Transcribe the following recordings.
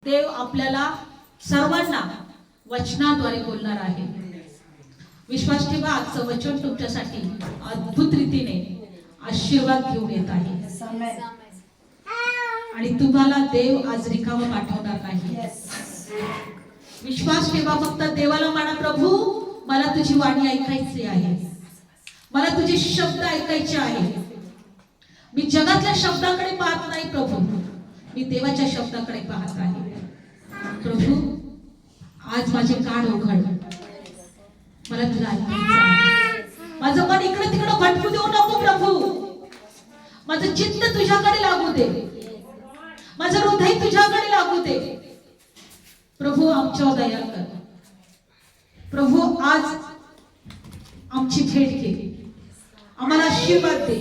देव आपल्याला सर्वांना वचनाद्वारे बोलणार आहे. विश्वास ठेवा, आजचं वचन तुमच्यासाठी अद्भुत रीतीने आशीर्वाद घेऊन येत आहे आणि तुम्हाला देव आज रिकामं पाठवणार नाही. विश्वास ठेवा, फक्त देवाला म्हणा, प्रभू मला तुझी वाणी ऐकायची आहे, मला तुझे शब्द ऐकायचे आहे. मी जगातल्या शब्दाकडे पाहत नाही प्रभू, मी देवाच्या शब्दाकडे पाहत आहे. प्रभू आज माझे कान उघड, मला तुला ऐकायचं आहे. माझं मन इकडे तिकडे भटकू देऊ नको प्रभू, माझं चित्त तुझ्याकडे लागू दे, माझं हृदय तुझ्याकडे लागू दे. प्रभू आमच्यावर दया कर. प्रभू आज आमची भेट घे, आम्हाला आशीर्वाद दे,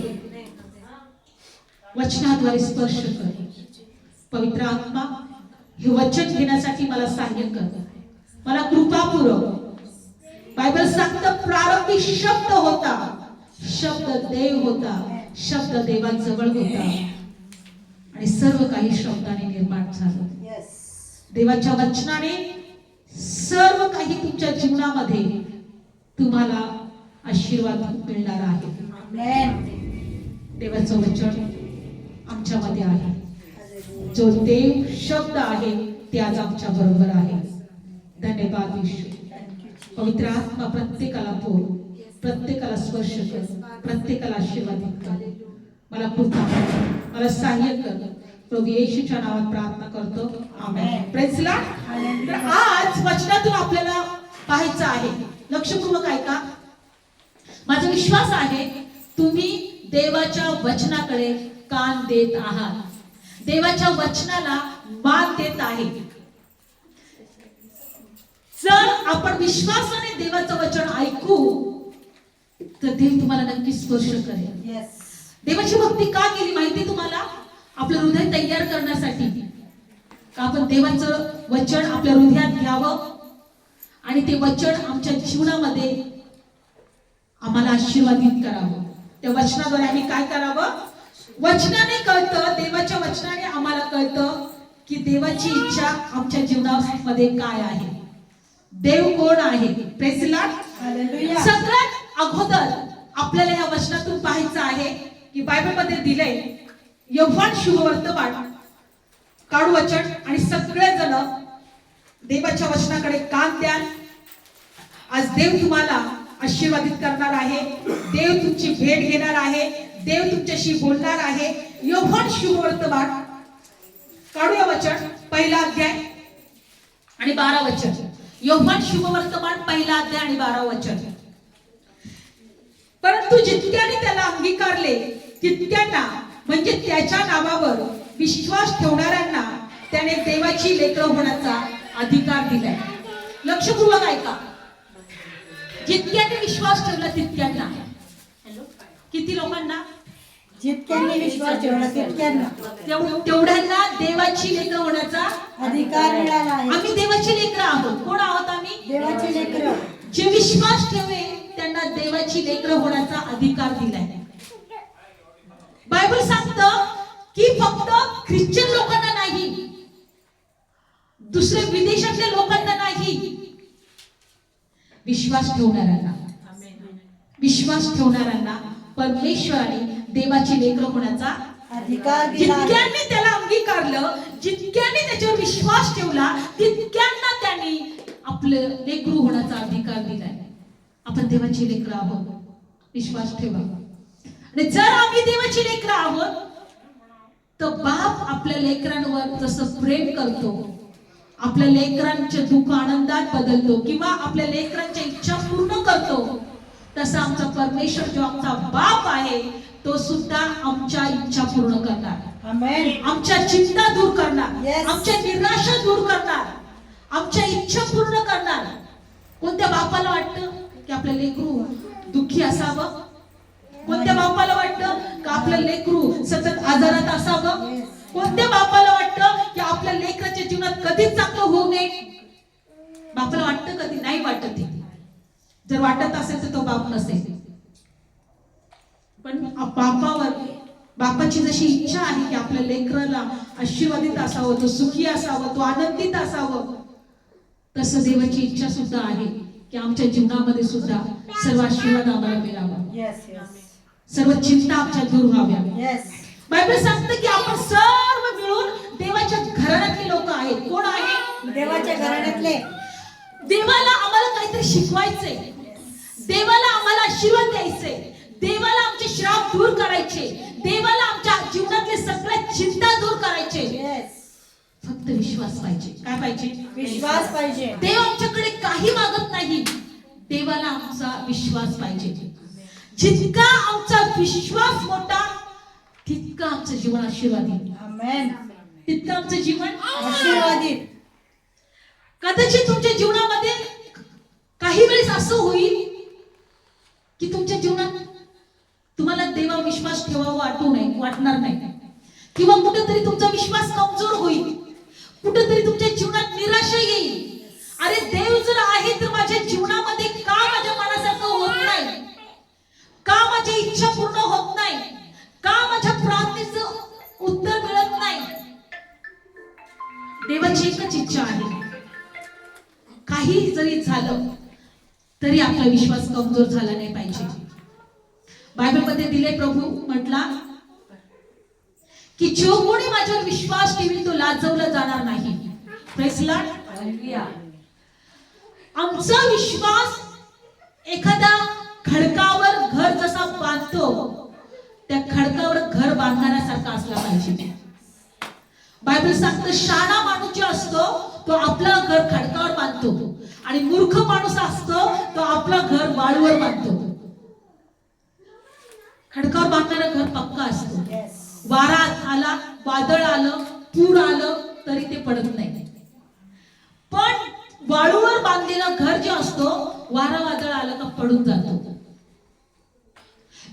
वचनाद्वारे स्पर्श कर. पवित्र आत्मा, हे वचन घेण्यासाठी मला सहाय्य कर, मला कृपा पुरव. बायबल सांगतं प्रारंभी शब्द होता, शब्द देव होता, शब्द देवाजवळ होता आणि सर्व काही शब्दाने निर्माण झालं. देवाच्या वचनाने सर्व काही तुमच्या जीवनामध्ये तुम्हाला आशीर्वाद मिळणार आहे. देवाचं वचन आमच्यामध्ये आहे, जो देव शब्द आहे ते आज आमच्या बरोबर आहे. धन्यवाद ईश्वर. पवित्र आत्मा प्रत्येकाला बोल, प्रत्येकाला स्पर्श कर, प्रत्येकाला आशीर्वादित कर. मला कृपा, मला सहाय्य कर. प्रभू येशूच्या नावात प्रार्थना करतो, आमेन. Praise the Lord. तर आज वचनातून आपल्याला पाहायचं आहे, लक्षपूर्वक ऐका. माझा विश्वास आहे तुम्ही देवाच्या वचनाकडे कान देत आहात, देवाच्या वचनाला मान देत आहे. जर आपण विश्वासाने देवाचं वचन ऐकू तर देव तुम्हाला नक्की स्पर्श करेल. देवाची भक्ती का केली माहिती तुम्हाला? आपलं हृदय तयार करण्यासाठी. का आपण देवाचं वचन आपल्या हृदयात घ्यावं आणि ते वचन आमच्या जीवनामध्ये आम्हाला आशीर्वादित करावं. त्या वचनाद्वारे आम्ही काय करावं? वचनाने कळतं, देवाच्या वचनाने आम्हाला कळतं की देवाची इच्छा आमच्या जीवनामध्ये काय आहे, देव कोण आहे. Praise the Lord. हालेलुया. सगळ्यात अगोदर आपल्याला या वचनातून पाहायचं आहे की बायबलमध्ये दिलंय योहान शुभवर्तमान काढू वचन आणि सगळे जण देवाच्या वचनाकडे कान द्या. आज देव तुम्हाला आशीर्वादित करणार आहे, देव तुमची भेट घेणार आहे, देव तुमच्याशी बोलणार आहे. योहान शुभवर्तमान काढूया वचन, पहिला अध्याय आणि 12 वचन. योहान शुभवर्तमान पहिला अध्याय आणि 12 वचन. परंतु जितक्याने त्याला अंगीकारले तितक्यांना, म्हणजे त्याच्या नावावर विश्वास ठेवणाऱ्यांना त्याने देवाची लेकरं होण्याचा अधिकार दिलाय. लक्षपूर्वक ऐका. जितक्याने विश्वास ठेवला तितक्यांना. किती लोकांना? जितक्यांनी विश्वास ठेवला तितक्यांना, तेवढ्यांना देवाची लेकरं होण्याचा अधिकार मिळाला आहे. आम्ही देवाची लेकरं आहोत. कोण आहोत आम्ही? देवाची लेकरं. जे विश्वास ठेवे त्यांना देवाची लेकरं होण्याचा अधिकार दिलाय. बायबल सांगतं की फक्त ख्रिश्चन लोकांना नाही, दुसरे विदेशातल्या लोकांना नाही, विश्वास ठेवणाऱ्यांना, विश्वास ठेवणाऱ्यांना परमेश्वराने देवाची लेकरं होण्याचा अधिकार दिला. जितक्यांनी त्याला अंगीकारलं, जितक्यांनी त्याच्यावर विश्वास ठेवला तितक्यांना त्यांनी आपलं लेकरू होण्याचा अधिकार दिलाय. आपण देवाची लेकरं आहोत, विश्वास ठेवा. आणि जर आम्ही देवाची लेकरं आहोत तर बाप आपल्या लेकरांवर जसं प्रेम करतो, आपल्या लेकरांचे दुःख आनंदात बदलतो किंवा आपल्या लेकरांच्या इच्छा पूर्ण करतो, तसा आमचा परमेश्वर जो आमचा बाप आहे तो सुद्धा आमच्या इच्छा पूर्ण करणार. आमेन. आमच्या चिंता दूर करणार, Yes. आमच्या निराशा दूर करणार, आमच्या इच्छा पूर्ण करणार. कोणत्या बापाला वाटतं की आपलं लेकरू दुःखी असावं? कोणत्या बापाला वाटतं की आपलं लेकरू सतत आजारात असावं? कोणत्या बापाला वाटतं की आपल्या लेकराच्या जीवनात कधीच चांगलं होऊ नये? बापाला वाटतं? कधी नाही वाटत. जर वाटत असेल तर तो बाप नसेल. पण बापावर बापाची जशी इच्छा आहे की आपल्या लेकराला आशीर्वादित असावं, तो सुखी असावं, तो आनंदित असावं, तसं देवाची इच्छा सुद्धा आहे की आमच्या जीवनामध्ये सुद्धा सर्व आशीर्वाद आम्हाला मिळावा, येस येस सर्व चिंता आमच्या दूर व्हाव्या. येस. बायबल सांगते की आपण सर्व मिळून देवाच्या घराण्यातले लोक आहेत. कोण आहे? देवाच्या घराण्यातले. देवाला आम्हाला काहीतरी शिकवायचंय, देवाला आम्हाला आशीर्वाद द्यायचे, देवाला आमचे श्राप दूर करायचे, देवाला आमच्या जीवनातले सगळ्या चिंता दूर करायचे. येस. फक्त विश्वास पाहिजे. काय पाहिजे? विश्वास पाहिजे. देव आमच्याकडे काही मागत नाही, देवाला आमचा विश्वास पाहिजे. जितका आमचा विश्वास मोठा तितका आमचं जीवन आशीर्वादित, आमेन. तितकं आमचं जीवन आशीर्वादित. कदाचित तुमच्या जीवनामध्ये काही वेळेस असं होईल की तुमच्या जीवनात तुम्हाला देवा विश्वास ठेवावा वाटणार नाही, किंवा कुठेतरी तुमचा विश्वास कमजोर होईल, कुठेतरी तुमच्या जीवनात निराशा येईल. अरे देव जर आहे तर माझ्या जीवनामध्ये का माझ्या मनासारखं होत नाही, का माझी इच्छा पूर्ण होत नाही, का माझ्या प्रार्थनेचं उत्तर मिळत नाही. देवाची एकच इच्छा आहे, काही जरी झालं तरी आपला विश्वास कमजोर झाला नाही पाहिजे. बायबल मध्ये दिले, प्रभू म्हटला की जो कोणी माझ्यावर विश्वास ठेवील तो लाजवला जाणार नाही. Praise Lord. हालेलुया. आमचा विश्वास एखादा खडकावर घर जसा बांधतो त्या खडकावर घर बांधणाऱ्यासारखा असला पाहिजे. बायबल सांगतं शाणा माणूस जो असतो तो आपला घर खडकावर बांधतो, आणि मूर्ख माणूस असतो तो आपला घर वाळूवर बांधतो. खडकावर बांधणारा घर पक्का असतो. येस. वारा आला, वादळ आलं, पूर आलं तरी ते पडत नाही. पण वाळूवर बांधलेलं घर जे असतो वारा वादळ आलं का पडून जातो.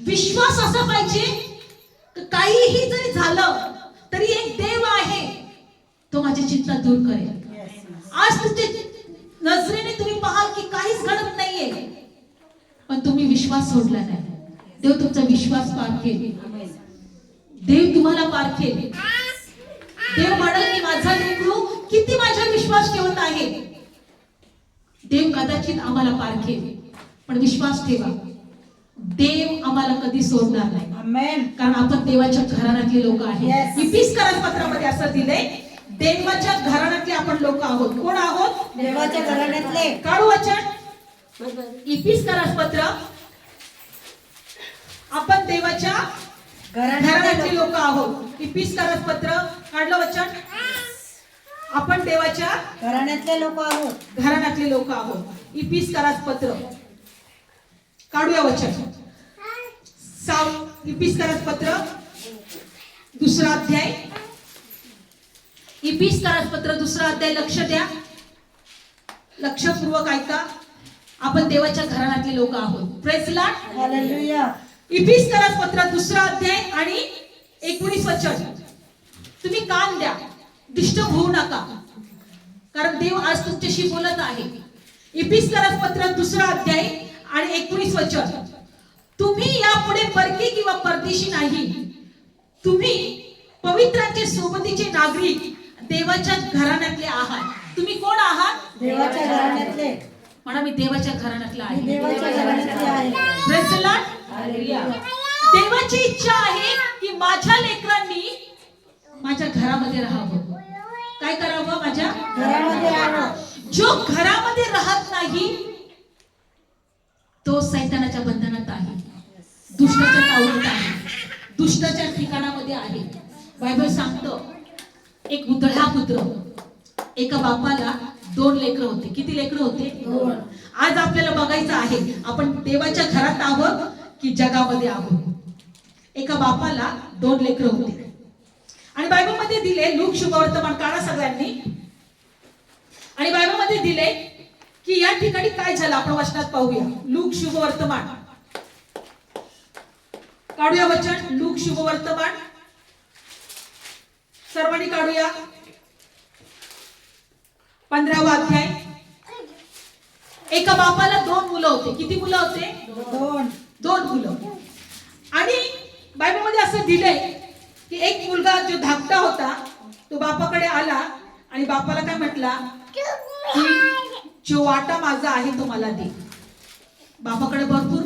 विश्वास असा पाहिजे की काहीही जरी झालं तरी एक देव आहे, तो माझी चिंता दूर करेल. आज तुमच्या नजरेने तुम्ही पाहाल की काहीच घडत नाहीये, पण तुम्ही विश्वास सोडला नाही, देव तुमचा विश्वास पारखेल, देव तुम्हाला पारखेल. देव म्हणाल की माझा लेकरू किती माझ्यावर विश्वास ठेवत आहे. देव कदाचित आम्हाला पारखेल, पण विश्वास ठेवा, देव आम्हाला कधी सोडणार नाही. आमेन. कारण आपण देवाच्या घराण्यातले लोक आहेत. Yes. इफिसकारास पत्रामध्ये असं दिलंय, देवाच्या घराण्यातले आपण लोक आहोत. कोण आहोत? देवाच्या घराण्यातले. काढू वचन. इफिसकारास पत्र, आपण देवाच्या घराण्यातले लोक आहोत. इफिसकारास पत्र काढलं वचन. आपण देवाच्या घराण्यातले लोक आहोत. घराण्यातले लोक आहोत. इफिसकारास पत्र काढूया वचन. इफिसकारास पत्र 2 अध्याय. इफिसकारास पत्र 2 अध्याय. लक्ष द्या, लक्षपूर्वक ऐका. आपण देवाच्या घराण्यातले लोक आहोत. Praise Lord. हालेलुया. इफिसकारास पत्र 2 अध्याय आणि 19 वचन. तुम्ही कान द्या, डिस्टर्ब होऊ नका, कारण देव आज तुमच्याशी बोलत आहे. इफिसकारास पत्र 2 अध्याय आणि 19 वचन. तुम्ही यापुढे परकी किंवा परदेशी नाही, तुम्ही पवित्रांचे सोबतीचे नागरिक, देवाच्या घराण्यातले आहात. तुम्ही कोण आहात? देवाच्या घराण्यातले. म्हणा, मी देवाच्या घराण्यातला मी आहे. देवाच्या घराण्यातले आहे. Praise the Lord. हालेलुया. देवाची इच्छा आहे की माझ्या लेकरांनी माझ्या घरामध्ये राहावं. काय करावं? माझ्या घरामध्ये राहावं. जो घरामध्ये राहत नाही तो सैतानाच्या बंधनात आहे, दुष्टाच्या तावडीत आहे, दुष्टाच्या ठिकाणामध्ये आहे. बायबल सांगतं, एक उधळा पुत्र, एका बापाला 2 लेकरं होते. किती लेकरं होते? 2. आज आपल्याला बघायचं आहे आपण देवाच्या घरात आहोत की जगामध्ये आहोत. एका बापाला 2 लेकरं होते. आणि बायबल मध्ये दिले, लूक शुभवर्तमान काढा सगळ्यांनी. आणि बायबल मध्ये दिले की या ठिकाणी काय झालं आपण वचनात पाहूया. लूक शुभवर्तमान काढूया वचन. लूक शुभवर्तमान सर्वांनी काढूया. 15वा अध्याय. एका बापाला 2 मुलं होते. किती मुलं होते? 2. 2 मुलं. आणि बायबलमध्ये असं दिलंय की एक मुलगा जो धाकटा होता तो बापाकडे आला आणि बापाला काय म्हटला की जो वाटा माझा आहे तो मला दे. बापाकडे भरपूर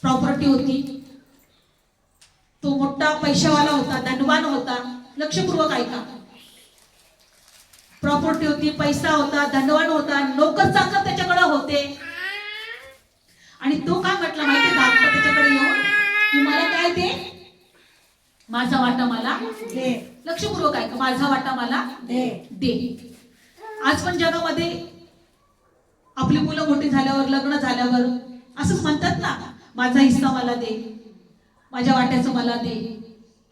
प्रॉपर्टी होती, तो मोठा पैशावाला होता, धनवान होता. लक्षपूर्वक ऐका, प्रॉपर्टी होती, पैसा होता, धनवान होता, नोकर चाकर त्याच्याकडे होते. आणि तो काय म्हटला माहिती धाकटा त्याच्याकडे येऊन की मला काय दे, माझा वाटा मला दे. लक्षपूर्वक ऐका, माझा वाटा मला दे. दे. आज पण जगामध्ये आपली मुलं मोठी झाल्यावर, लग्न झाल्यावर असंच म्हणतात ना, माझा हिस्सा मला दे, माझ्या वाट्याचं मला दे.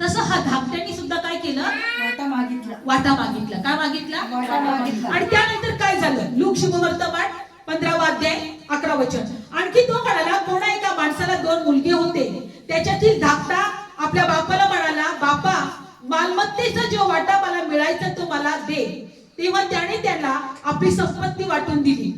तसं हा धाकट्याने सुद्धा काय केलं, वाटा मागितला. वाटा मागितला. काय मागितला? वाटा मागितला. आणि त्यानंतर काय झालं, लूक शुभवर्तमान 15वा अध्याय 11 वचन. आणखी तो म्हणाला, कोणा एका माणसाला 2 मुलगे होते, त्याच्यातील धाकटा आपल्या बापाला म्हणाला, बापा मालमत्तेचा जो वाटा मला मिळायचा तो मला दे. तेव्हा त्याने त्याला आपली संपत्ती वाटून दिली.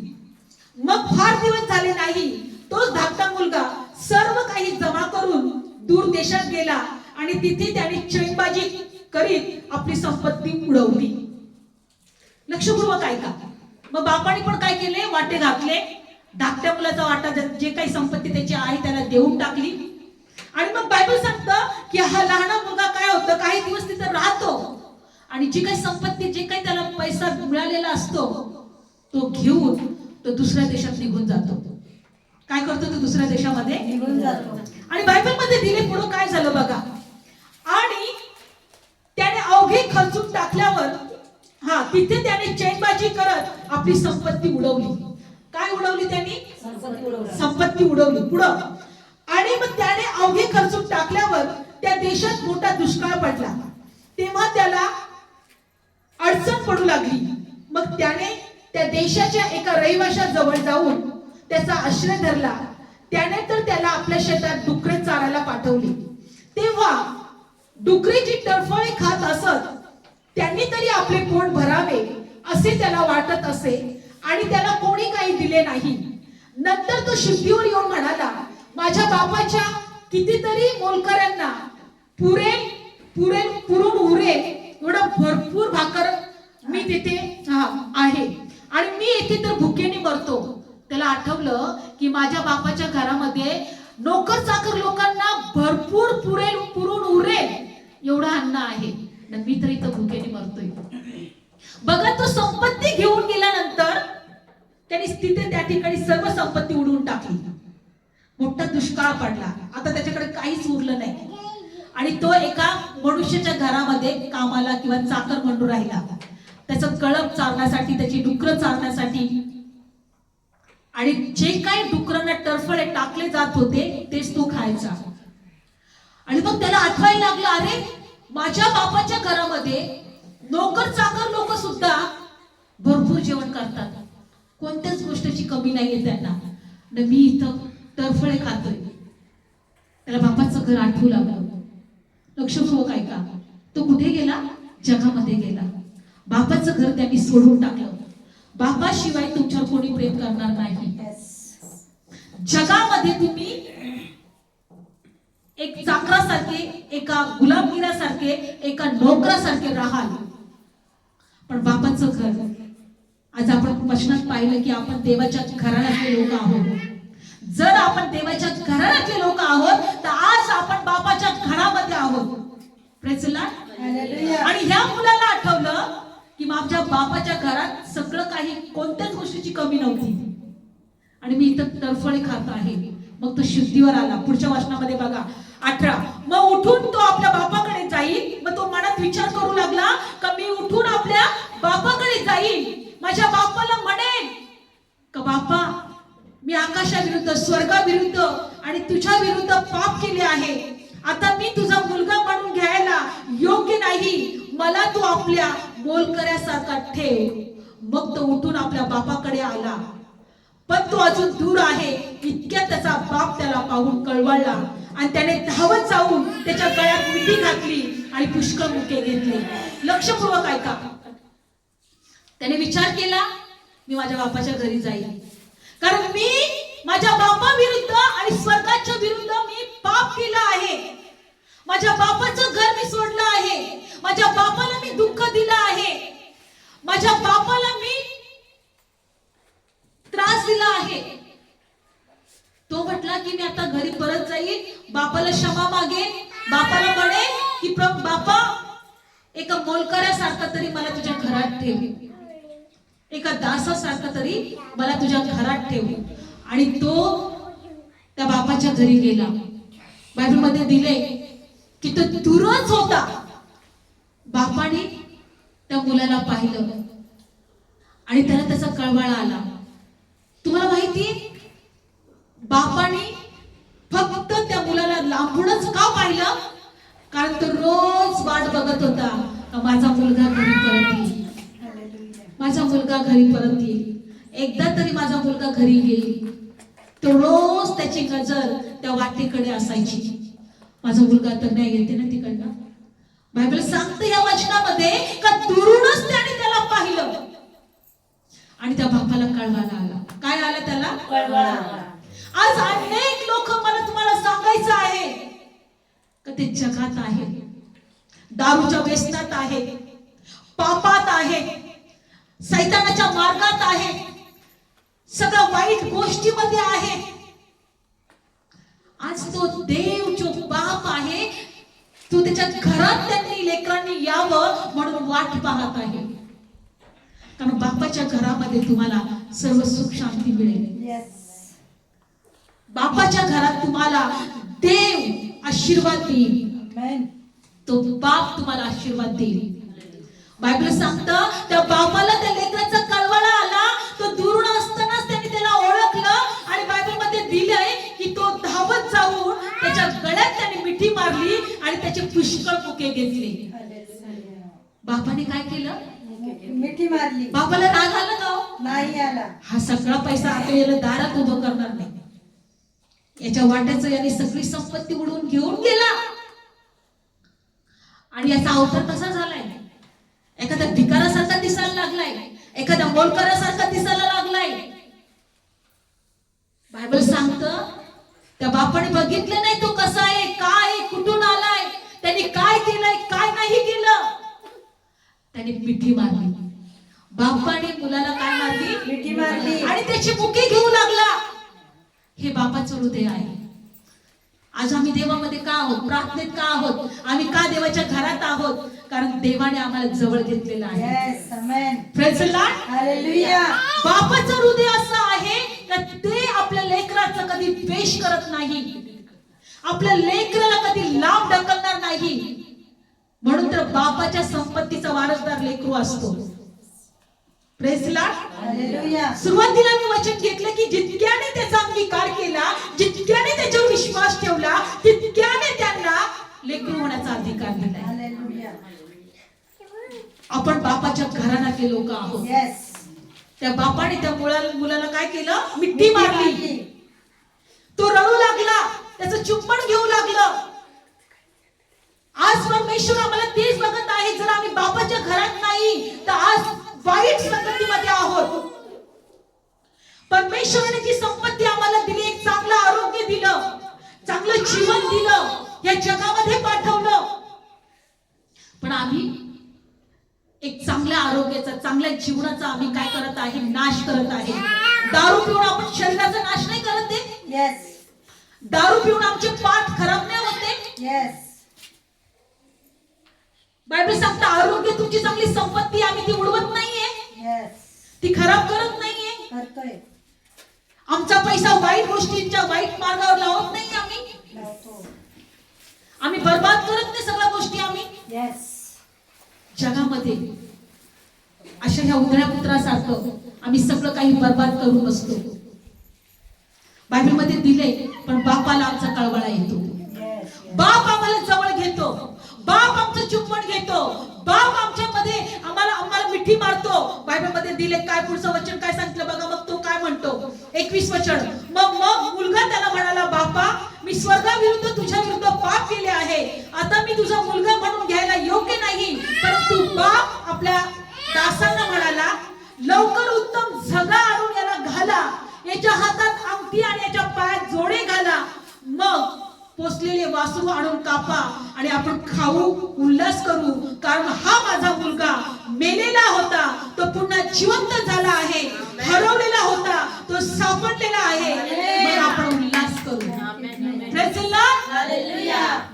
मग फार दिवस झाले नाही, तोच धाकटा मुलगा सर्व काही जमा करून दूर देशात गेला आणि तिथे त्याने चैनबाजी करीत आपली संपत्ती उडवली. लक्षपूर्वक ऐका. मग बापाने पण काय केले, वाटे घातले. धाकट्या मुलाचा वाटा जे काही संपत्ती त्याची आहे त्याला देऊन टाकली. आणि मग बायबल सांगतं की हा लहान मुलगा काय होतं, काही दिवस तिथं राहतो आणि जी काही संपत्ती, जे काही त्याला पैसा मिळालेला असतो तो घेऊन तो दुसऱ्या देशात निघून जातो. काय करतो तो, दुसऱ्या देशामध्ये निघून जातो. आणि बायबलमध्ये दिले पुढे काय झालं बघा. आणि त्याने अवघे खर्चून टाकल्यावर तिथे त्याने चैनबाजी करत आपली संपत्ती उडवली. काय उडवली त्यांनी? संपत्ती उडवली. पुढं, आणि मग त्याने अवघे खर्चून टाकल्यावर त्या देशात मोठा दुष्काळ पडला. तेव्हा त्याला अडचण पडू लागली. मग त्याने त्या देशाच्या एका रहिवाशाजवळ जाऊन त्याचा आश्रय धरला. त्याने तर त्याला आपल्या शेतात डुकरे चारायला पाठवली. तेव्हा डुकरे जी टरफळे खात असत, त्यांनी तरी आपले पोट भरावे असे त्याला वाटत असे आणि त्याला कोणी काही दिले नाही. नंतर तो शुद्धीवर येऊन म्हणाला, माझ्या बापाच्या कितीतरी मोलकऱ्यांना पुरून उरेल एवढं भरपूर भाकर मी तिथे आहे आणि मी येथे तर भुकेने मरतो. त्याला आठवलं की माझ्या बापाच्या घरामध्ये नोकर चाकर लोकांना भरपूर पुरून उरेल एवढं अन्न आहे, मी तर इथं भुकेने मरतोय. बघा, तो संपत्ती घेऊन गेल्यानंतर त्यांनी तिथे त्या ठिकाणी सर्व संपत्ती उडवून टाकली. मोठा दुष्काळ पडला. आता त्याच्याकडे काहीच उरलं नाही आणि तो एका मनुष्याच्या घरामध्ये कामाला किंवा चाकर म्हणून राहिला. त्याचं कळप चारण्यासाठी, त्याची डुकरं चारण्यासाठी. आणि जे काही डुकरांना टरफळे टाकले जात होते तेच तो खायचा. आणि मग त्याला आठवायला लागलं, अरे माझ्या बापाच्या घरामध्ये नोकर चाकर लोक सुद्धा भरपूर जेवण करतात, कोणत्याच गोष्टीची कमी नाहीये त्यांना, मी इथं टरफळे खातोय. त्याला बापाचं घर आठवू लागलं. लक्षपूर्वक ऐका, तो कुठे गेला? जगामध्ये गेला. बापाचं घर त्यांनी सोडून टाकलं. बापाशिवाय तुमच्यावर कोणी प्रेम करणार नाही. जगामध्ये तुम्ही एक चाकरासारखे, एका गुलामगिरासारखे, एका नोकरासारखे राहाल. पण बापाचं घर, आज आपण वचनात पाहिलं की आपण देवाच्या घराण्यातले लोक आहोत. जर आपण देवाच्या घराण्यातले लोक आहोत तर आज आपण बापाच्या घरामध्ये आहोत. Praise the Lord. आणि ह्या मुलाला आठवलं की माझ्या बापाच्या घरात सगळं काही, कोणत्याच गोष्टीची कमी नव्हती आणि मी इथं टरफळे खात आहे. मग तो शुद्धीवर आला. पुढच्या वचनामध्ये बघा 18. मग उठून तो आपल्या बापाकडे जाईल. मग तो मनात विचार करू लागला का मी उठून आपल्या बापाकडे जाईल, माझ्या बापाला म्हणेन का बापा मी आकाशाविरुद्ध, स्वर्गाविरुद्ध आणि तुझ्या विरुद्ध पाप केले आहे. आता मी तुझा मुलगा म्हणून घ्यायला योग्य नाही, मला तू आपल्या मोलकऱ्यासारखा ठेव. मग तो उठून आपल्या बापाकडे आला. पण तो अजून दूर आहे. इतक्यात त्याचा बाप त्याला पाहून कळवळला आणि त्याने धावत जाऊन त्याच्या गळ्यात मिठी घातली आणि पुष्कळ मुके घेतले. लक्षपूर्वक ऐका. त्याने विचार केला, मी माझ्या बापाच्या घरी जाईल, कारण मी माझ्या बापाविरुद्ध आणि स्वर्गाच्या विरुद्ध मी पाप केला आहे. माझ्या बापाचं घर मी सोडलं आहे, माझ्या बापाला मी दुःख दिलं आहे, माझ्या बापाला मी त्रास दिला आहे. तो म्हटला की मी आता घरी परत जाईल, बापाला क्षमा मागेन, बापाला म्हणेन की बापा एका मोलकऱ्यासारखा तरी मला तुझ्या घरात ठेव, एका दासासारखा तरी मला तुझ्या घरात ठेव. आणि तो त्या बापाच्या घरी गेला. बायबल मध्ये दिले की तो दूरच होता. बापाने त्या मुलाला पाहिलं आणि त्याला त्याचा कळवळा आला. तुम्हाला माहितीये बापाने फक्त त्या मुलाला लांबूनच का पाहिलं? कारण तो रोज वाट बघत होता का माझा मुलगा घरी परत येईल, माझा मुलगा घरी परत येईल, एकदा तरी माझा मुलगा घरी येईल. तो रोज त्याची नजर त्या वाटेकडे असायची. माझा मुलगा तर नाही येते ना तिकडनं. बायबल सांगते या वचनामध्ये का दुरूनच त्याने त्याला पाहिलं आणि त्या बापाला कळवायला आला. काय आला त्याला? कळवळा. आज अनेक लोक मला तुम्हाला सांगायचं आहे का ते जगात आहे, दारूच्या व्यसनात आहे, पापात आहे, सैतानाच्या मार्गात आहे, सगळ्या वाईट गोष्टीमध्ये आहे. आज तो देव जो बाप आहे तो त्याच्या घरात त्यांनी लेकरांनी यावं म्हणून वाट पाहत आहे. कारण बापाच्या घरामध्ये तुम्हाला सर्व सुख शांती मिळेल. येस. बापाच्या घरात तुम्हाला देव आशीर्वाद देईल, आमेन. तो बाप तुम्हाला आशीर्वाद देईल. बायबल सांगतं त्या बापाला त्या लेकराचा कळवळा आला. तो दुरून असतानाच त्यांनी त्याला ओळखलं आणि बायबल मध्ये दिलंय की तो धावत जाऊन त्याच्या गळ्यात त्याने मिठी मारली आणि त्याचे पुष्कळ मुके घेतले. बापाने काय केलं? मिठी मारली. बापाला राग आला का हो? नाही आला. हा सगळा पैसा आता याला दारात उभं करणार नाही, याच्या वाट्याचं याने सगळी संपत्ती उडवून घेऊन गेला. आणि याचा अवतार कसा झालाय? एखाद्या भिकारासारखा दिसायला लागलाय, एखाद्या मोलकरासारखा दिसायला लागलाय. बायबल सांगतं त्या बापाने बघितलं नाही तो कसा आहे, काय आहे, कुठून आलाय, त्यांनी काय केलंय, काय नाही केलं. त्याने मिठी मारली. बापाने मुलाला काय मारली? मिठी मारली. आणि त्याची मुके घेऊ लागला. हे बापाचं हृदय आहे. आज आम्ही देवामध्ये का आहोत? प्रार्थनेत का आहोत? आम्ही का देवाच्या घरात आहोत? कारण देवाने आम्हाला जवळ घेतलेलं आहे. Yes. Amen. Praise the Lord. Hallelujah. बापाचं हृदय असं आहे की ते आपल्या लेकराचा कधी द्वेष करत नाही, आपल्या लेकराला कधी लांब ढकलणार नाही. म्हणून तर बापाच्या संपत्तीचा वारसदार लेकरू असतो. Praise the Lord. हालेलुया. सुरुवातीला मी वचन घेतलं की जितक्याने त्याचा अंगीकार केला, जितक्याने त्याच्यावर विश्वास ठेवला, तितक्याने त्यांना लेकरू होण्याचा अधिकार दिला. हालेलुया. आपण बापाच्या घराण्यातले लोक आहोत. येस. त्या बापाने त्या मुलाला काय केलं? मिठी मारली. तो रडू लागला, त्याचं चुंबन घेऊ लागलं. आज परमेश्वर आम्हाला तेच बघत आहे. जर आम्ही बापाच्या घरात नाही तर आज वाईट संगतीमध्ये आहोत. परमेश्वराने जी संपत्ती आम्हाला दिली, एक चांगलं आरोग्य दिलं, चांगलं जीवन दिलं, या जगामध्ये पाठवलं, पण आम्ही एक चांगल्या आरोग्याचा, चांगल्या जीवनाचा आम्ही काय करत आहे? नाश करत आहे. दारू पिऊन आपण शरीराचा नाश नाही करत आहे. येस. दारू पिऊन आमचे पाठ खराब नाही होते. येस. बायबल सांगतं आरोग्य तुमची चांगली संपत्ती, आम्ही ती उडवत नाहीये, येस. ती खराब करत नाहीये. करतोय. आमचा पैसा वाईट गोष्टींच्या, वाईट मार्गावर लावत नाही आम्ही. लावतो. आम्ही बर्बाद करत नाही सगळ्या गोष्टी. आम्ही येस. जगामध्ये अशा ह्या उधळ्या पुत्रासारखं आम्ही सगळं काही बर्बाद करून बसतो. बायबल मध्ये दिले पण बापाला आमचा कळवळा येतो. येस. बाप आम्हाला जवळ घेतो, बाप आमचं चुंबन घेतो, बाप आमच्यामध्ये आम्हाला मिठी मारतो. बायबल मध्ये दिले काय पुढचं वचन काय सांगितलं बघा. मग तो काय म्हणतो? 21 वचन. मग मुलगा त्याला म्हणाला, बापा मी स्वर्गाविरुद्ध तुझ्या विरुद्ध पाप केले आहे. आता मी तुझा मुलगा म्हणून घ्यायला योग्य नाही. परंतु बाप आपल्या दासांना म्हणाला, लवकर उत्तम झगा आणून याला घाला, याच्या हातात अंगठी आणि याच्या पायात जोडे घाला. मग पोचलेले वासरू आणून कापा आणि आपण खाऊ, उल्हास करू, कारण हा माझा मुलगा मेलेला होता तो पुन्हा जिवंत झाला आहे, हरवलेला होता तो सापडलेला आहे, मग आपण उल्हास करू. Praise the Lord.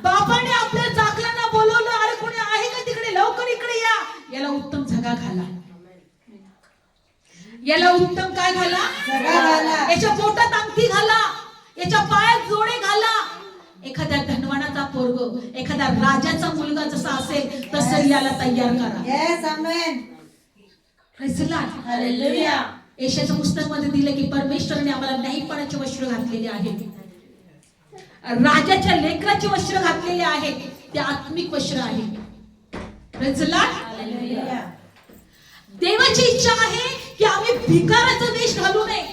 बापाने आपल्या चाकरांना बोलवलं, अरे कोणी आहे का तिकडे, लवकर इकडे या, याला उत्तम झगा घाला, याला उत्तम काय घाला, झगा घाला, याच्या पोटात अंगठी घाला, याच्या पायात जोडे घाला. एखाद्या धनवानाचा पोरग, एखाद्या राजाचा मुलगा जसा असेल तसं याला तयार करा. Yes amen. Praise the Lord. Hallelujah. यशाच्या पुस्तकामध्ये दिले की परमेश्वराने आम्हाला न्यायपणाचे वस्त्र घातलेले आहेत, राजाच्या लेकराचे वस्त्र घातलेले आहेत, ते आत्मिक वस्त्र आहे. Praise the Lord. हालेलुया. देवाची इच्छा आहे की आम्ही भिकाराचा वेश घालू नये,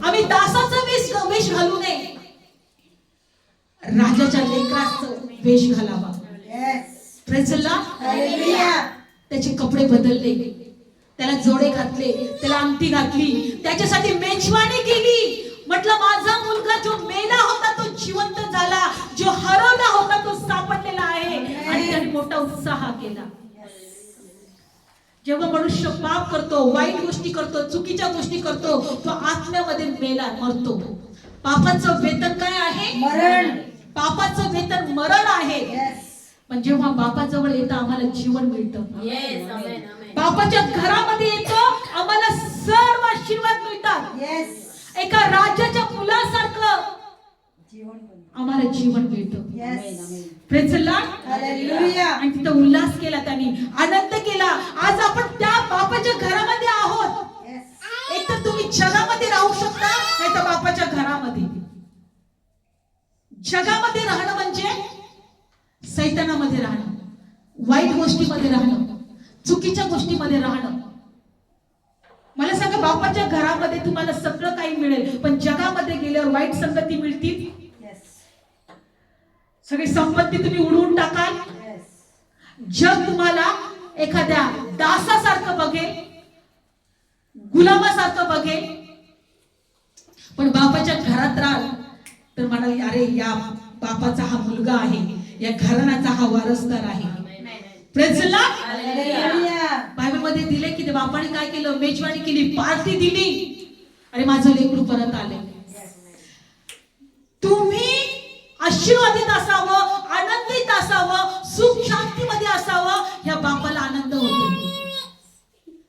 आम्ही दासाचा वेश घालू नये, राजाच्या लेकराचा वेश घालावा. Yes. Praise the Lord. Hallelujah. त्याचे कपडे बदलले, त्याला जोडे घातले, त्याला अंगठी घातली, त्याच्यासाठी मेजवानी केली. म्हटलं माझा मुलगा जो मेला होता तो जिवंत झाला, जो हरवला होता तो सापडलेला आहे, आणि त्याने मोठा उत्साह केला. जेव्हा मनुष्य पाप करतो, वाईट गोष्टी करतो, चुकीच्या गोष्टी करतो, तो आत्म्यामध्ये मेला, मरतो. पापाचं वेतन काय आहे, मरण. पापाचं वेतन मरण आहे. येस. पण जेव्हा बापाजवळ येतं आम्हाला जीवन मिळतं, Yes, amen, amen. बापाच्या घरामध्ये येतो आम्हाला सर्व आशीर्वाद मिळतात. येस. एका राजाच्या मुलासारखं जीवन. आम्हाला जीवन मिळतं. Yes. Praise the Lord. Hallelujah. आणि तिथं उल्हास केला, त्यांनी आनंद केला. आज आपण त्या बापाच्या घरामध्ये आहोत. येस. एक तर तुम्ही जगामध्ये राहू शकता, नाही तर बापाच्या घरामध्ये. जगामध्ये राहणं म्हणजे सैतानामध्ये राहणं, वाईट गोष्टीमध्ये राहणं, चुकीच्या गोष्टीमध्ये राहणं. मला सांगा, बापाच्या घरामध्ये तुम्हाला सगळं काही मिळेल, पण जगामध्ये गेल्यावर वाईट संगती मिळतील, येस. सगळी संपत्ती तुम्ही उडवून टाकाल, येस. जग तुम्हाला एखाद्या दासासारखं बघेल, गुलामासारखं बघेल. पण बापाच्या घरात राहाल तर म्हणाल, अरे या बापाचा हा मुलगा आहे, या घराण्याचा हा वारसदार आहे. Praise the Lord. Hallelujah. Bible मध्ये दिले की ते बापाने काय केलं, मेजवानी केली, पार्टी दिली, अरे माझं लेकरू परत आले. तुम्ही आशीर्वादित असावं, आनंदित असावं, सुख शांतीमध्ये असावं, ह्या बापाला आनंद होतो,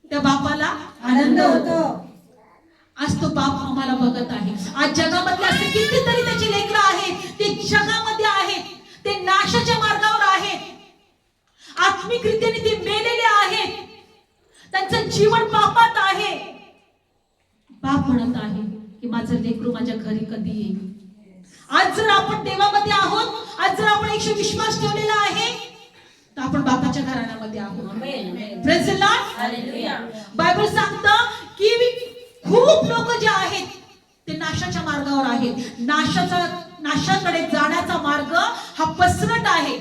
त्या बापाला आनंद होतो. आज तो बाप आम्हाला बघत आहे. आज जगामध्ये असे कितीतरी त्याची लेकरं आहेत, ते जगामध्ये आहेत, ते नाशाच्या मार्गावर आहेत, आत्मिकरित्याने ते मेलेले आहेत, त्यांचं जीवन पापात आहे. बाप म्हणत आहे की माझं लेकरू माझ्या घरी कधी येईल. आज जर आपण देवामध्ये आहोत, आज जर आपण एकशे विश्वास ठेवलेला आहे, तर आपण बापाच्या घराण्यामध्ये आहोत. Amen, amen. Praise the Lord. Hallelujah. Bible सांगतं की खूप लोक जे आहेत ते नाशाच्या मार्गावर आहेत. नाशाकडे जाण्याचा मार्ग हा पसरट आहे.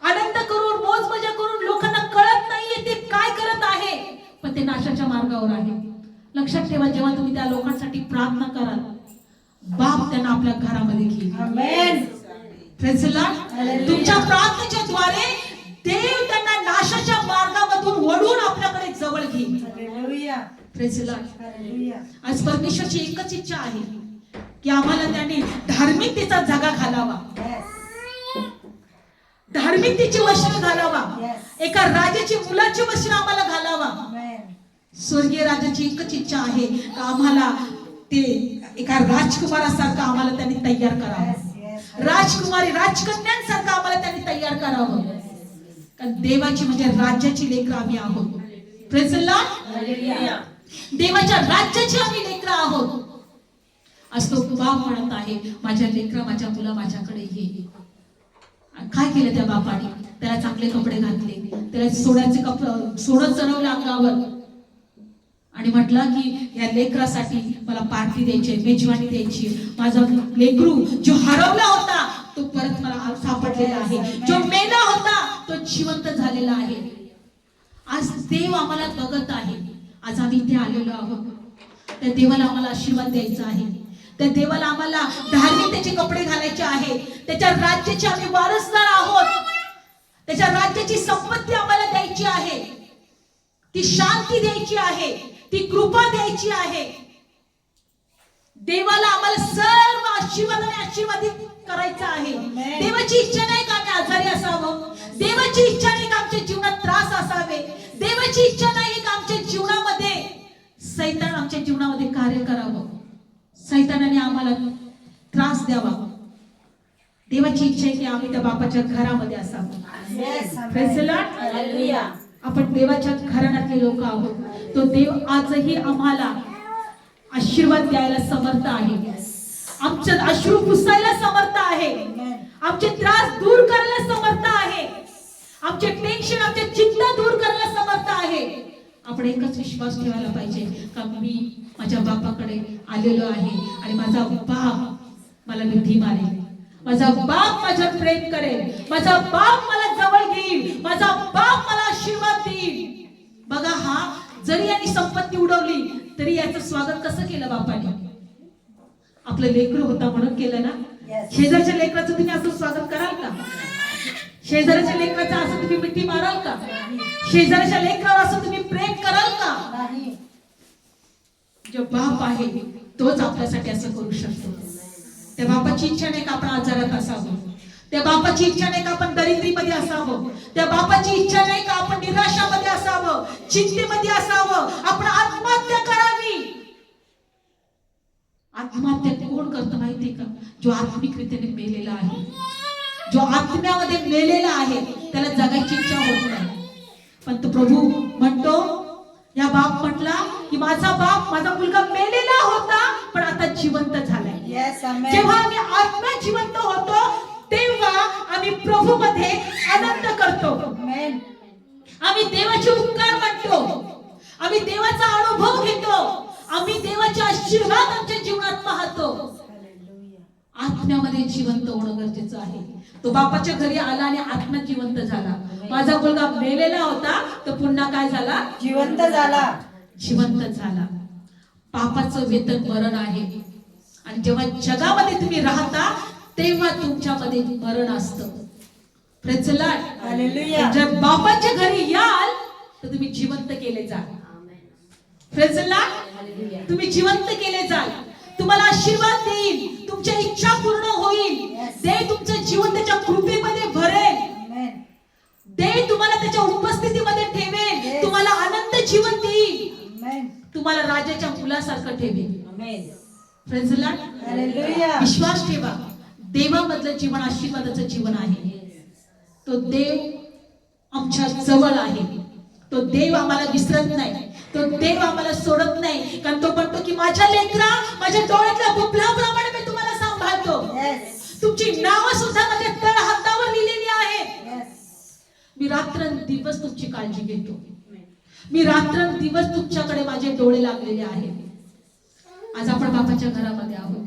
आनंद करून, मौज मजा करून लोकांना कळत नाहीये ते काय करत आहे, पण ते नाशाच्या मार्गावर आहे. लक्षात ठेवा, जेव्हा तुम्ही त्या लोकांसाठी प्रार्थना कराल, बाप त्यांना आपल्या घरामध्ये घेईल. आमेन. Praise the Lord. Hallelujah. तुमच्या प्रार्थनेच्या द्वारे देव त्यांना नाशाच्या मार्गामधून वळून आपल्याकडे जवळ घेईल. Hallelujah. Praise the Lord. Hallelujah. आज परमेश्वरची एकच इच्छा आहे की आम्हाला त्यांनी धार्मिकतेचा जागा घालावा, येस. धार्मिकतेची वस्त्र घालावा, Yes. एका राजाची मुलाची वस्त्र आम्हाला घालावा. आमेन. स्वर्गीय राजाची एकच इच्छा आहे की आम्हाला ते एका राजकुमारासारखं आम्हाला त्यांनी तयार करावं, येस. येस. राजकुमारी राजकन्यांसारखं आम्हाला त्यांनी तयार करावं. कारण देवाची म्हणजे राज्याची लेकरं आम्ही आहोत. Praise the Lord. Hallelujah. देवाच्या राज्याची आम्ही लेकरं आहोत. आज तो बाप म्हणत आहे, माझ्या लेकरा, माझ्या मुला माझ्याकडे ये. काय केलं त्या बापाने, त्याला चांगले कपडे घातले, त्याला सोनं चढवलं अंगावर, आणि म्हटलं की या लेकरासाठी मला पार्टी द्यायची, मेजवानी द्यायची. माझा लेकरू जो हरवला होता तो परत मला सापडलेला आहे, जो मेला होता तो जिवंत झालेला आहे. आज देव आम्हाला बघत आहे. आज आम्ही इथे आलेलो आहोत, त्या देवाला आम्हाला आशीर्वाद द्यायचा आहे. त्या देवाला आम्हाला धार्मिकतेचे कपडे घालायचे आहे. त्याच्या राज्याचे आम्ही वारसदार आहोत. त्याच्या राज्याची संपत्ती आम्हाला द्यायची आहे. ती शांती द्यायची आहे. ती कृपा द्यायची आहे. देवाला आम्हाला सर्व आशीर्वादाने आशीर्वादित करायचं आहे. देवाची इच्छा नाही का आम्ही आजारी असावं. देवाची इच्छा नाही का आमच्या जीवनात त्रास असावे. देवाची इच्छा नाही का आमच्या जीवनामध्ये सैतान आमच्या जीवनामध्ये कार्य करावं. सैतानाने आम्हाला त्रास द्यावा. देवाची इच्छा आहे की आम्ही त्या बापाच्या घरामध्ये असावं. Praise the Lord. हालेलुया. आपण देवाच्या घराण्यातले लोक आहोत. तो देव आजही आम्हाला आशीर्वाद द्यायला समर्थ आहे. आमचे अश्रू पुसायला समर्थ आहे. आमचे त्रास दूर करायला समर्थ आहे. आमचे टेन्शन आमचे चिंता दूर करायला समर्थ आहे. आपण एकच विश्वास ठेवायला पाहिजे का मी माझ्या बापाकडे आलेलो आहे आणि माझा बाप मला मिठी मारेल. माझा बाप माझ्यावर प्रेम करेल. माझा बाप मला जवळ घेईल. माझा बाप मला आशीर्वाद देईल. बघा, हा जरी यांनी संपत्ती उडवली तरी याचं स्वागत कसं केलं बापाने? आपलं लेकरू होता म्हणून केलं ना. शेजारच्या लेकराचं तुम्ही असं स्वागत कराल का? शेजारच्या लेकराचं असं तुम्ही मिठी माराल का? शेजारच्या लेकरावर असं तुम्ही प्रेम कराल का? जो बाप आहे तोच आपल्यासाठी असं करू शकतो. त्या बापाची इच्छा नाही का आपण आजारात असावं. त्या बापाची इच्छा नाही का आपण दरिद्रीमध्ये असावं. त्या बापाची इच्छा नाही का आपण निराशामध्ये असावं, चिंतेमध्ये असावं, आपण आत्महत्या करावी. आत्महत्या कोण करतं माहितीये का? जो आत्मिकरित्याने मेलेला आहे. जो आत्म्यामध्ये मेलेला आहे त्याला जगायची इच्छा होत नाही. पण तो प्रभू म्हणतो, या बाप म्हटला की माझा बाप माझा मुलगा मेलेला होता पण आता जिवंत झालाय. जेव्हा आम्ही आत्मा जिवंत होतो तेव्हा आम्ही प्रभू मध्ये आनंद करतो. आम्ही देवाचे उपकार मानतो. आम्ही देवाचा अनुभव घेतो. आम्ही देवाचे आशीर्वाद आमच्या जीवनात पाहतो. आत्म्यामध्ये जिवंत होणं गरजेचं आहे. तो बापाच्या घरी आला आणि आत्मा जिवंत झाला. माझा मुलगा मेलेला होता तो पुन्हा काय झाला? जिवंत झाला. जिवंत झाला. पापाचं वेतन मरण आहे. आणि जेव्हा जगामध्ये तुम्ही राहता तेव्हा तुमच्यामध्ये मरण असतं. Praise the Lord. हालेलुया. जर बापाच्या घरी याल तर तुम्ही जिवंत केले जाल. Praise the Lord. हालेलुया. तुम्ही जिवंत केले जाल. तुम्हाला आशीर्वाद देईल. तुमच्या इच्छा पूर्ण होईल. देव तुमचं जीवन त्याच्या कृपेमध्ये भरेल. देव तुम्हाला त्याच्या उपस्थितीमध्ये ठेवेल. तुम्हाला आनंद जीवन देईल. तुम्हाला राजाच्या मुलासारखं ठेवेल. Praise the Lord. हालेलुया. विश्वास ठेवा. देवामधलं जीवन आशीर्वादाचं जीवन आहे. तो देव आमच्या जवळ आहे. तो देव आम्हाला विसरत नाही. तो देव आम्हाला सोडत नाही. कारण तो म्हणतो की माझ्या लेकरा, माझ्या डोळ्यातल्या बुबलाप्रमाणे मी तुम्हाला सांभाळतो. तुमची नावं सुद्धा माझ्या तळ हातावर लिहिलेली आहेत. मी रात्रंदिवस तुमची काळजी घेतो. मी रात्रंदिवस तुमच्याकडे माझे डोळे लागलेले आहेत. आज आपण बापाच्या घरामध्ये आहोत.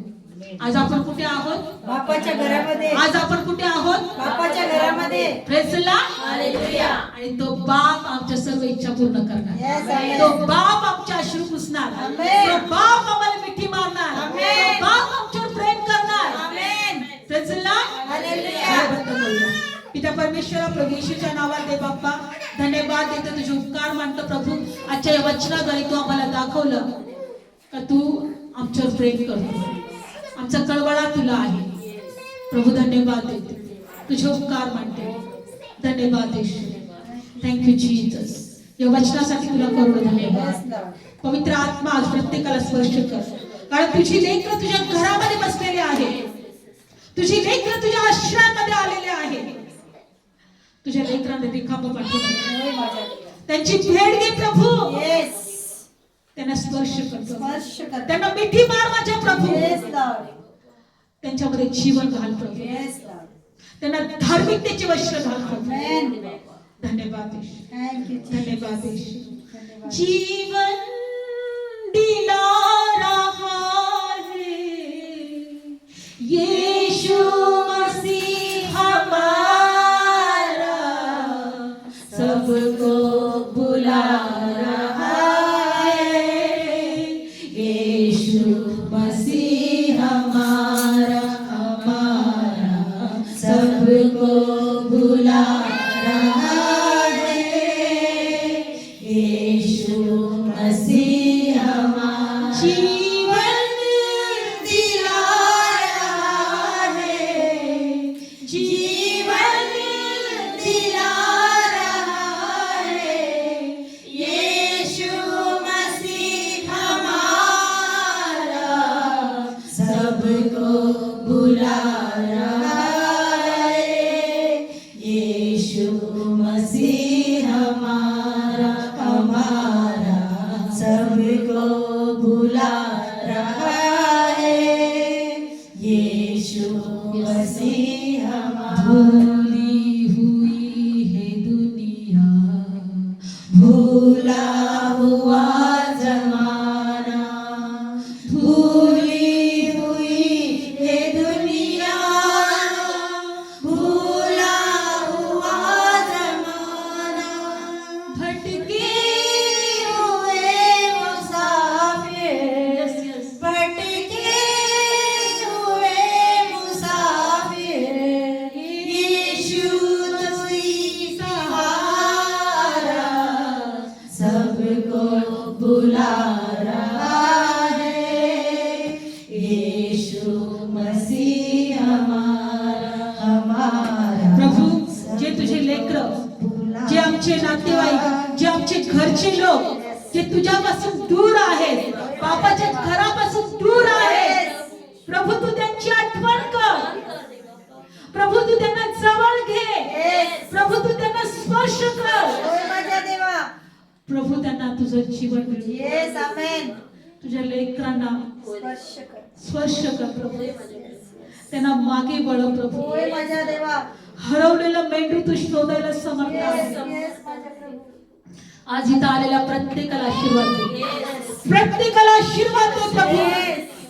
आज आपण कुठे आहोत? बापाच्या घरामध्ये. आज आपण कुठे आहोत? बापाच्या घरामध्ये. Praise the Lord. हालेलुया. आणि तो बाप आमच्या सर्व इच्छा पूर्ण करणार. Yes, amen. तो बाप आमच्या अश्रू पुसणार. Amen. तो बाप आम्हाला मिठी मारणार. Amen. तो बाप आमच्यावर प्रेम करणार. आमेन. Praise the Lord. हालेलुया. बंद करूया. पिता परमेश्वरा, प्रभू येशूच्या नावात दे बाप्पा धन्यवाद देतो. तुझे उपकार मानतो प्रभू. आजच्या या वचनाद्वारे तू आम्हाला दाखवलं का तू आमच्यावर प्रेम करतो. आमचा कळवळा तुला आहे प्रभू. धन्यवाद देते. तुझे उपकार मानते. धन्यवाद येशू. Thank you Jesus. या वचनासाठी तुला करोडो धन्यवाद. पवित्र आत्मा आज प्रत्येकाला स्पर्श कर. कारण तुझी लेकरं तुझ्या घरामध्ये बसलेली आहे. तुझी लेकरं तुझ्या आश्रयामध्ये आलेले आहे. तुझ्या लेकरांना रिकामं पाठवू नको. त्यांची भेट घे प्रभू. येस. त्यांना स्पर्श कर. स्पर्श कर. त्यांना मिठी मार माझ्या प्रभू. Yes Lord. त्यांच्यामध्ये जीवन घाल प्रभू. Yes Lord. त्यांना धार्मिकतेचे वस्त्र घाल प्रभू. आमेन. धन्यवाद येशू. Thank you. धन्यवाद येशू. धन्यवाद. जीवन दिलारा है यीशु मसीह हमारा, सबको बुला रहा है यीशु मसीह यीशु मसीह हमारा जीवन दिला रहा है, जीवन दिला रहा है। यीशु मसीह हमारा सबको बुला रहा है। यीशु मसीह हमारा सबको बुला रहा है। यीशु मसीह भूली हुई है दुनिया, भूला हुआ जमाना, भूली हुई है दुनिया, भूला हुआ जमाना। भटके हुए मुसाफिर, भटके हुए मुसाफिर, यीशु तू ही सहारा सबको बुला रहा है। यीशु मसीह हमारा प्रभू जे तुझे लेकरं, जे आमचे नातेवाईक, जे आमचे घरचे लोक जे तुझ्यापासून दूर आहेत, बापाच्या घरापासून दूर आहेत, प्रभू तू त्यांची आठवण कर. प्रभू तू त्यांना जवळ घे. प्रभू तू त्यांना स्पर्श कर. होय माझ्या देवा. प्रभू त्यांना तुझं जीवन मिळू. येस आमेन. तुझ्या लेकरांना स्पर्श कर. स्पर्श कर प्रभू. त्यांना मागे वळव प्रभू. होय माझ्या देवा. हरवलेलं मेंढू तू शोधायला समर्थ येस आहे. येस माझ्या प्रभू. आज इथं आलेल्या प्रत्येकाला आशीर्वाद दे. प्रत्येकाला आशीर्वाद दे प्रभू.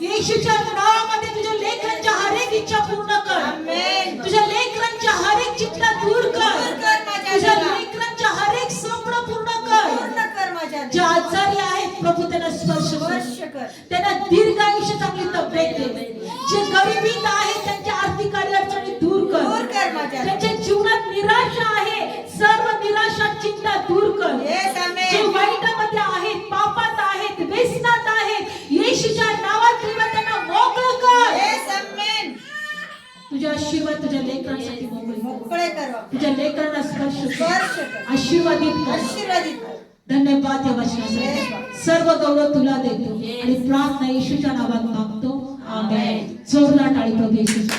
येशूच्या नावामध्ये तुझ्या लेकरांच्या हर एक इच्छा पूर्ण कर. आमेन. तुझ्या लेकरांच्या हर एक चिंता दूर कर. दूर कर माझ्या तुझ्या देवा. लेकरांच्या हर एक स्वप्न पूर्ण कर. पूर्ण कर माझ्या जे देवा. आजारी आहेत प्रभू त्यांना स्पर्श कर. स्पर्श कर. त्यांना दीर्घ आयुष्य चांगली तब्येत दे. जे गरिबीत आहेत त्यांच्या आर्थिक अडचणी दूर कर. दूर कर माझ्या देवा. त्यांच्या जीवनात निराशा आहे, सर्व निराशा चिंता दूर कर. येस आमेन. जे वाईटामध्ये आहेत, पापात आहेत, व्यसनात आहेत, येशूच्या नावात त्यांना मोकळं कर. येस आमेन. तुझे आशीर्वाद तुझ्या लेकरांसाठी मोकळे कर. मोकळे कर. तुझ्या लेकरांना स्पर्श कर. स्पर्श कर. आशीर्वादित कर. आशीर्वादित कर. धन्यवाद या वचनासाठी. सर्व गौरव तुला देतो आणि प्रार्थना येशूच्या नावात मागतो. आमेन. जोरदार टाळी प्रभू येशूच्या